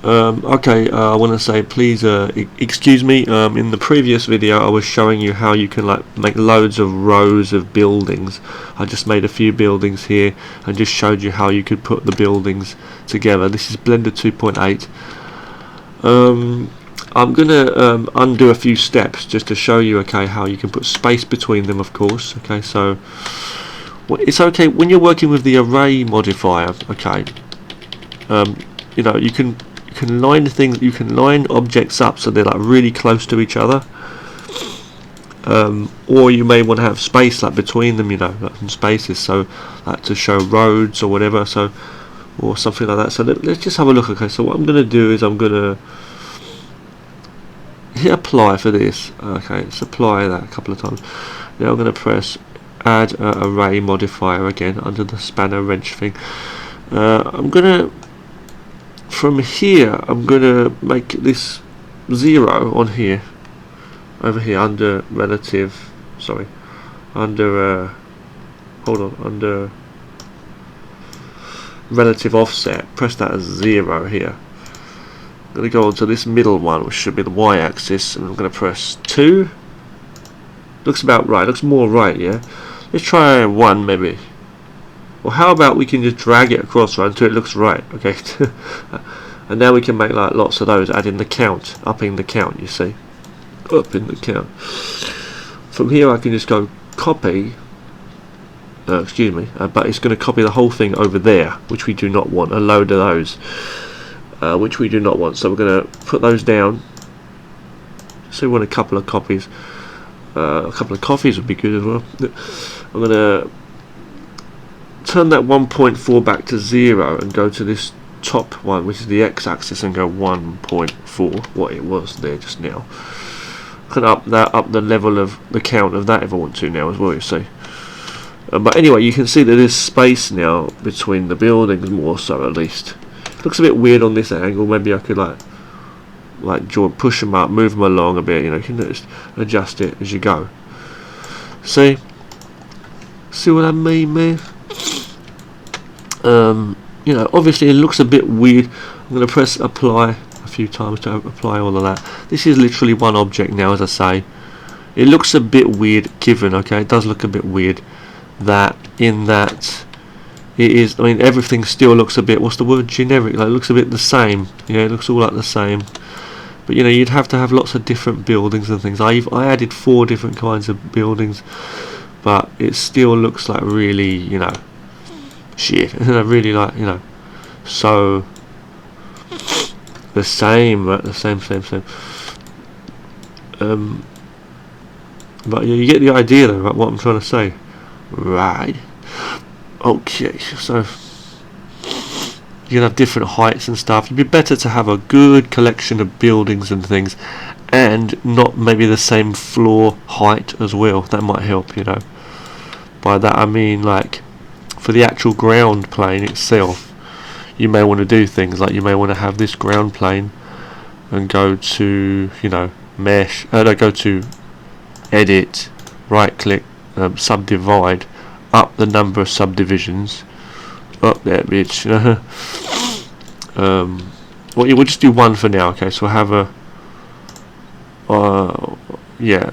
Okay, I want to say please excuse me. In the previous video I was showing you how you can like make loads of rows of buildings. I just made a few buildings here and just showed you how you could put the buildings together. This is Blender 2.8. I'm gonna undo a few steps just to show you how you can put space between them, of course. Okay, so it's okay when you're working with the array modifier. You know, you can line things, you can line objects up so they're like really close to each other, or you may want to have space like between them, you know, like some spaces, so like to show roads or whatever, so or something like that. So let's just have a look. Okay, so what I'm going to do is I'm going to hit apply for this. Okay, let's apply that a couple of times. Now I'm going to press add array modifier again under the spanner wrench thing. I'm going to, from here, I'm going to make this 0 on here, over here under relative, sorry, under hold on, under relative offset, press that as 0 here. I'm going to go on to this middle one, which should be the y-axis, and I'm going to press 2. Looks about right, looks more right, yeah. Let's try 1 maybe. Well, how about we can just drag it across right until it looks right, okay? And now we can make like lots of those, adding the count, upping the count, you see. Upping the count. From here I can just go copy, excuse me, but it's going to copy the whole thing over there, which we do not want, a load of those, which we do not want. So we're going to put those down. So we want a couple of copies. A couple of coffees would be good as well. I'm going to turn that 1.4 back to 0 and go to this top one, which is the x-axis, and go 1.4, what it was there just now. Can up the level of the count of that if I want to now as well, you see. But anyway, you can see that there's space now between the buildings, more so at least. Looks a bit weird on this angle. Maybe I could like push them up, move them along a bit. You know, you can just adjust it as you go. See what I mean, man? You know, obviously it looks a bit weird. I'm going to press apply a few times to apply all of that. This is literally one object now, as I say. It looks a bit weird given, okay, it does look a bit weird that it is, I mean, everything still looks a bit, what's the word, generic, like it looks a bit the same. Yeah, it looks all like the same. But you know, you'd have to have lots of different buildings and things. I added 4 different kinds of buildings, but it still looks like really, you know, shit. Really, like, you know, so the same, right? The same. But yeah, you get the idea though, right, what I'm trying to say, right? Okay, so you can have different heights and stuff. It'd be better to have a good collection of buildings and things, and not maybe the same floor height as well. That might help, you know. By that I mean, like, for the actual ground plane itself, you may want to do things like you may want to have this ground plane and go to, you know, mesh, go to edit, right click, subdivide, up the number of subdivisions, up there bitch. Well, we'll just do 1 for now, okay, so we'll have a yeah,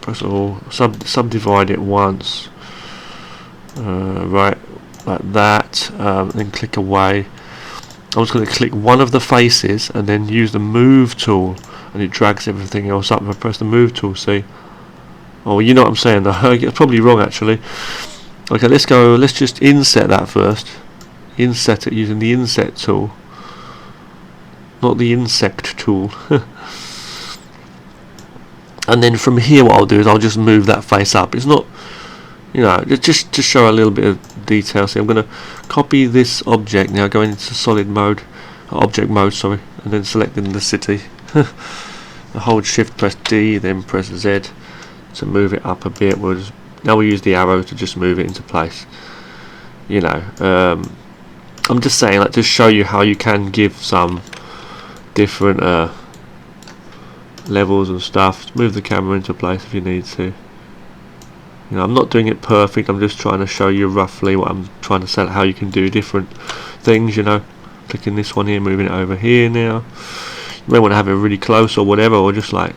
press all, subdivide it once, right, like that, then click away. I'm just going to click one of the faces and then use the move tool, and it drags everything else up. If I press the move tool, see? Oh, you know what I'm saying, it's probably wrong actually. Okay, let's just inset that first. Inset it using the inset tool, not the insect tool. And then from here what I'll do is I'll just move that face up. It's not, you know, just to show a little bit of detail. See, I'm going to copy this object now, going into solid mode, object mode, sorry, and then selecting the city. Hold shift, press D, then press Z to move it up a bit. Now we'll use the arrow to just move it into place. You know, I'm just saying, like, to show you how you can give some different levels and stuff. Just move the camera into place if you need to. You know, I'm not doing it perfect. I'm just trying to show you roughly what I'm trying to say, how you can do different things. You know, clicking this one here, moving it over here now. You may want to have it really close or whatever, or just like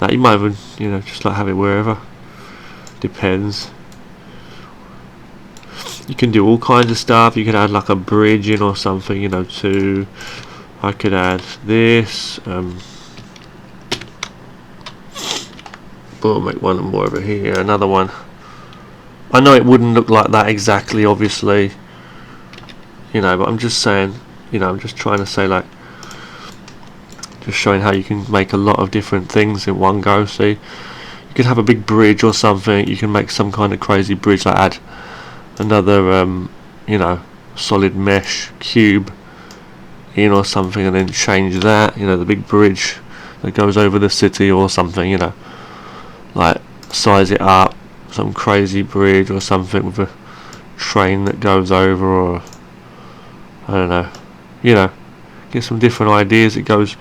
that. You might even, you know, just like have it wherever. Depends. You can do all kinds of stuff. You could add like a bridge in or something, you know, to. I could add this. We'll make one more over here. Another one. I know it wouldn't look like that exactly, obviously. You know, but I'm just saying. You know, I'm just trying to say, like, just showing how you can make a lot of different things in one go. See, you could have a big bridge or something. You can make some kind of crazy bridge, like add another, you know, solid mesh cube in or something, and then change that, you know, the big bridge that goes over the city or something, you know, like size it up, some crazy bridge or something with a train that goes over, or I don't know, you know, get some different ideas. It goes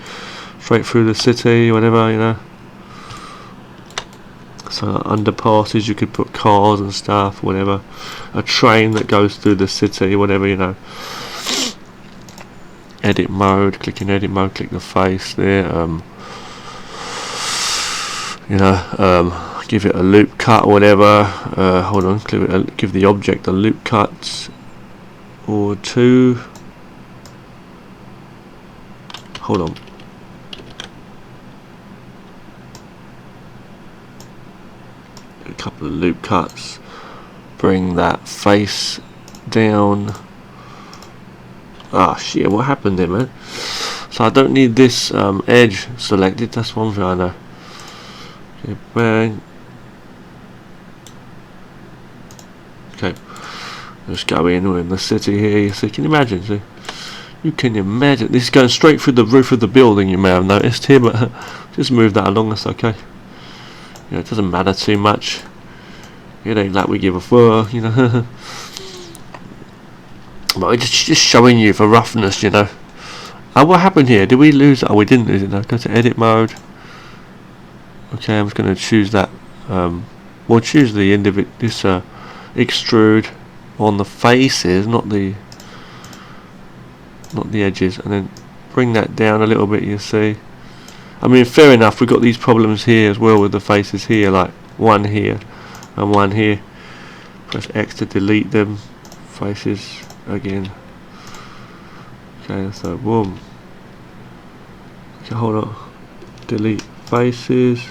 straight through the city, whatever, you know. So underpasses, you could put cars and stuff, whatever. A train that goes through the city, whatever, you know. Edit mode, click in edit mode, click the face there. You know, give it a loop cut or whatever. Hold on, give the object a loop cut or two. Hold on. A couple of loop cuts. Bring that face down. Ah, shit, what happened there, man? So I don't need this edge selected, that's one thing I know. Okay, bang. Okay, let's go in, we're in the city here, you see, can you imagine, see? You can imagine, this is going straight through the roof of the building, you may have noticed here, but just move that along, that's okay. You know, it doesn't matter too much. It ain't like we give a fuck, you know. But it's just showing you for roughness, you know. What happened here? Did we lose it? Oh, we didn't lose it. No. Go to edit mode. Okay, I'm just going to choose that. We'll choose the end of it. This extrude on the faces, not the edges, and then bring that down a little bit. You see. I mean, fair enough. We've got these problems here as well with the faces here, like one here and one here. Press X to delete them. Faces. Again. Okay, so boom. Okay, hold on. Delete faces.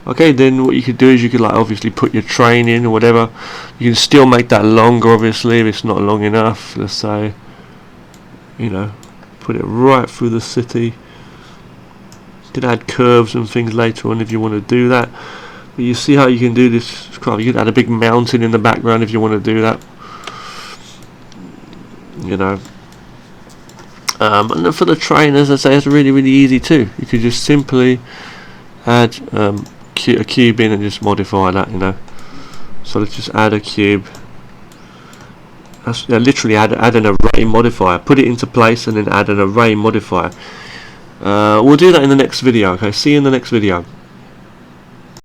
Okay, then what you could do is you could like obviously put your train in or whatever. You can still make that longer, obviously, if it's not long enough. Let's say, you know, put it right through the city. You could add curves and things later on if you want to do that. But you see how you can do this. You could add a big mountain in the background if you want to do that. You know, and for the train, as I say, it's really easy too. You could just simply add a cube in and just modify that, you know. So let's just add a cube. That's literally add an array modifier. Put it into place and then add an array modifier. We'll do that in the next video. Okay, see you in the next video.